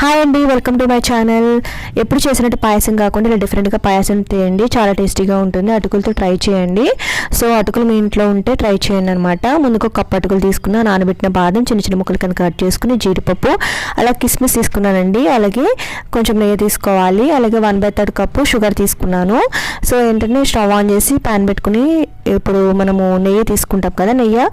Hi అండి, welcome to my channel. ఎప్పుడు చేసినట్టు పాయసం కాకుండా ఇలా డిఫరెంట్గా పాయసం చేయండి, చాలా టేస్టీగా ఉంటుంది. అటుకులతో ట్రై చేయండి. సో అటుకులు మీ ఇంట్లో ఉంటే ట్రై చేయండి అనమాట. ముందుకు ఒక కప్పు అటుకులు తీసుకున్నా, నానబెట్టిన బాదం చిన్న చిన్న ముక్కలు కింద కట్ చేసుకుని, జీడిపప్పు, అలా కిస్మిస్ తీసుకున్నానండి. అలాగే కొంచెం నెయ్యి తీసుకోవాలి. అలాగే 1/3 కప్పు షుగర్ తీసుకున్నాను. సో ఏంటంటే స్టవ్ ఆన్ చేసి ప్యాన్ పెట్టుకుని, ఇప్పుడు మనము నెయ్యి తీసుకుంటాం కదా, నెయ్యి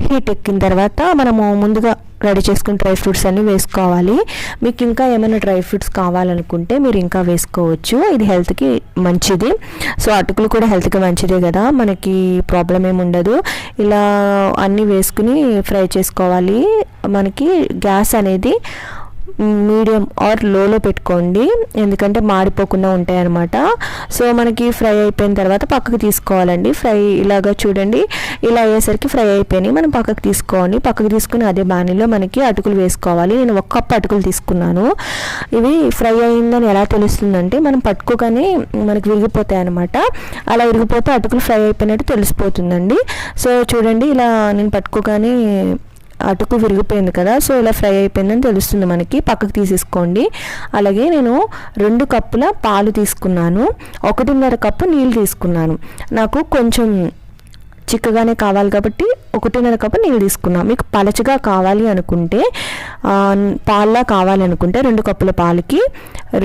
హీట్ ఎక్కిన తర్వాత మనము ముందుగా రెడీ చేసుకుని డ్రై ఫ్రూట్స్ అన్నీ వేసుకోవాలి. మీకు ఇంకా ఏమైనా డ్రై ఫ్రూట్స్ కావాలనుకుంటే మీరు ఇంకా వేసుకోవచ్చు, ఇది హెల్త్కి మంచిది. సో అటుకులు కూడా హెల్త్కి మంచిదే కదా, మనకి ప్రాబ్లం ఏమి ఉండదు. ఇలా అన్నీ వేసుకుని ఫ్రై చేసుకోవాలి. మనకి గ్యాస్ అనేది మీడియం ఆర్ లోలో పెట్టుకోండి, ఎందుకంటే మాడిపోకుండా ఉంటాయి అన్నమాట. సో మనకి ఫ్రై అయిపోయిన తర్వాత పక్కకు తీసుకోవాలండి. ఫ్రై ఇలాగా చూడండి, ఇలా అయ్యేసరికి ఫ్రై అయిపోయినాయి. మనం పక్కకు తీసుకోవాలి. పక్కకు తీసుకుని అదే బాణీలో మనకి అటుకులు వేసుకోవాలి. నేను 1 కప్పు అటుకులు తీసుకున్నాను. ఇవి ఫ్రై అయిందని ఎలా తెలుస్తుందంటే, మనం పట్టుకోగానే మనకి విరిగిపోతాయి అన్నమాట. అలా విరిగిపోతే అటుకులు ఫ్రై అయిపోయినట్టు తెలిసిపోతుందండి. సో చూడండి, ఇలా నేను పట్టుకోగానే అటుకు విరిగిపోయింది కదా, సో ఇలా ఫ్రై అయిపోయిందని తెలుస్తుంది మనకి. పక్కకు తీసేసుకోండి. అలాగే నేను 2 కప్పుల పాలు తీసుకున్నాను, 1.5 కప్పు నీళ్ళు తీసుకున్నాను. నాకు కొంచెం చిక్కగానే కావాలి కాబట్టి 1.5 కప్పు నీళ్ళు తీసుకున్నాను. మీకు పలచగా కావాలి అనుకుంటే, పాల్లా కావాలి అనుకుంటే 2 కప్పుల పాలకి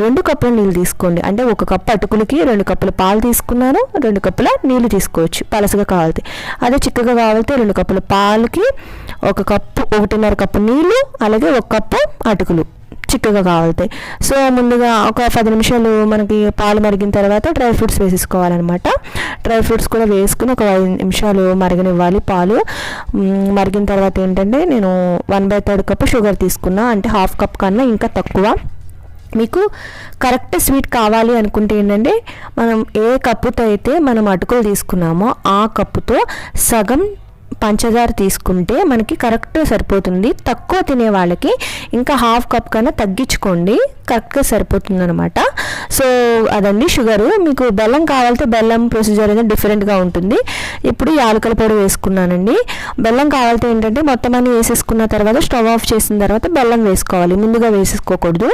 2 కప్పుల నీళ్ళు తీసుకోండి. అంటే 1 కప్పు అటుకులకి 2 కప్పుల పాలు తీసుకున్నాను, 2 కప్పుల నీళ్ళు తీసుకోవచ్చు పలసగా కావాలి. అదే చిక్కగా కావాలితే 2 కప్పుల పాలకి 1.5 కప్పు నీళ్ళు, అలాగే 1 కప్పు అటుకులు చిక్కగా కావాలితే. సో ముందుగా ఒక 10 నిమిషాలు మనకి పాలు మరిగిన తర్వాత డ్రై ఫ్రూట్స్ వేసేసుకోవాలన్నమాట. డ్రై ఫ్రూట్స్ కూడా వేసుకుని ఒక 5 నిమిషాలు మరగనివ్వాలి. పాలు మరిగిన తర్వాత ఏంటంటే, నేను 1/3 కప్పు షుగర్ తీసుకున్నా, అంటే 1/2 కప్ కన్నా ఇంకా తక్కువ. మీకు కరెక్ట్ స్వీట్ కావాలి అనుకుంటే ఏంటంటే, మనం ఏ కప్పుతో అయితే మనం అటుకులు తీసుకున్నామో ఆ కప్పుతో సగం పంచదార తీసుకుంటే మనకి కరెక్ట్ సరిపోతుంది. తక్కువ తినే వాళ్ళకి ఇంకా 1/2 కప్ కన్నా తగ్గించుకోండి, కరెక్ట్గా సరిపోతుంది అనమాట. సో అదండి షుగరు. మీకు బెల్లం కావాలంటే బెల్లం ప్రొసీజర్ అనేది డిఫరెంట్గా ఉంటుంది. ఇప్పుడు యాలకుల పొడి వేసుకున్నానండి. బెల్లం కావాలంటే ఏంటంటే, మొత్తం అన్ని వేసేసుకున్న తర్వాత స్టవ్ ఆఫ్ చేసిన తర్వాత బెల్లం వేసుకోవాలి, ముందుగా వేసేసుకోకూడదు.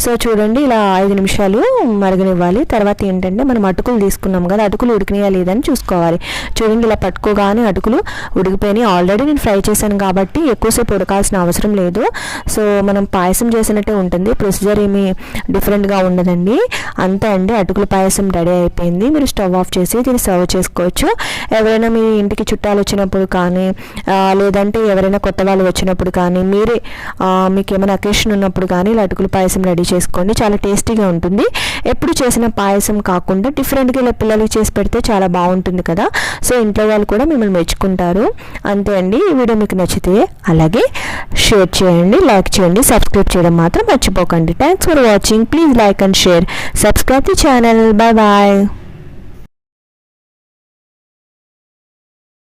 సో చూడండి, ఇలా 5 నిమిషాలు మరగనివ్వాలి. తర్వాత ఏంటంటే, మనం అటుకులు తీసుకున్నాం కదా, అటుకులు ఉడికినాయా లేదని చూసుకోవాలి. చూడండి, ఇలా పట్టుకోగానే అటుకులు ఉడికిపోయినాయి. ఆల్రెడీ నేను ఫ్రై చేశాను కాబట్టి ఎక్కువసేపు ఉడకాల్సిన అవసరం లేదు. సో మనం పాయసం చేసినట్టే ఉంటుంది, ప్రొసీజర్ ఏమీ డిఫరెంట్గా ఉండదండి. అంతే అండి, అటుకుల పాయసం రెడీ అయిపోయింది. మీరు స్టవ్ ఆఫ్ చేసి దీన్ని సర్వ్ చేసుకోవచ్చు. ఎవరైనా మీ ఇంటికి చుట్టాలు వచ్చినప్పుడు కానీ, లేదంటే ఎవరైనా కొత్త వాళ్ళు వచ్చినప్పుడు కానీ, మీరే మీకు ఏమైనా అకేషన్ ఉన్నప్పుడు కానీ ఇలా అటుకుల పాయసం రెడీ చేసుకోండి, చాలా టేస్టీగా ఉంటుంది. ఎప్పుడు చేసిన పాయసం కాకుండా డిఫరెంట్గా ఇలా పిల్లలకి చేసి పెడితే చాలా బాగుంటుంది కదా. సో ఇంట్లో వాళ్ళు కూడా మిమ్మల్ని మెచ్చుకుంటారు. అంతే అండి. ఈ వీడియో మీకు నచ్చితే అలాగే షేర్ చేయండి, లైక్ చేయండి, సబ్స్క్రైబ్ చేయడం మాత్రం మర్చిపోకండి. Thanks for watching. Please like and share, subscribe the channel. Bye bye.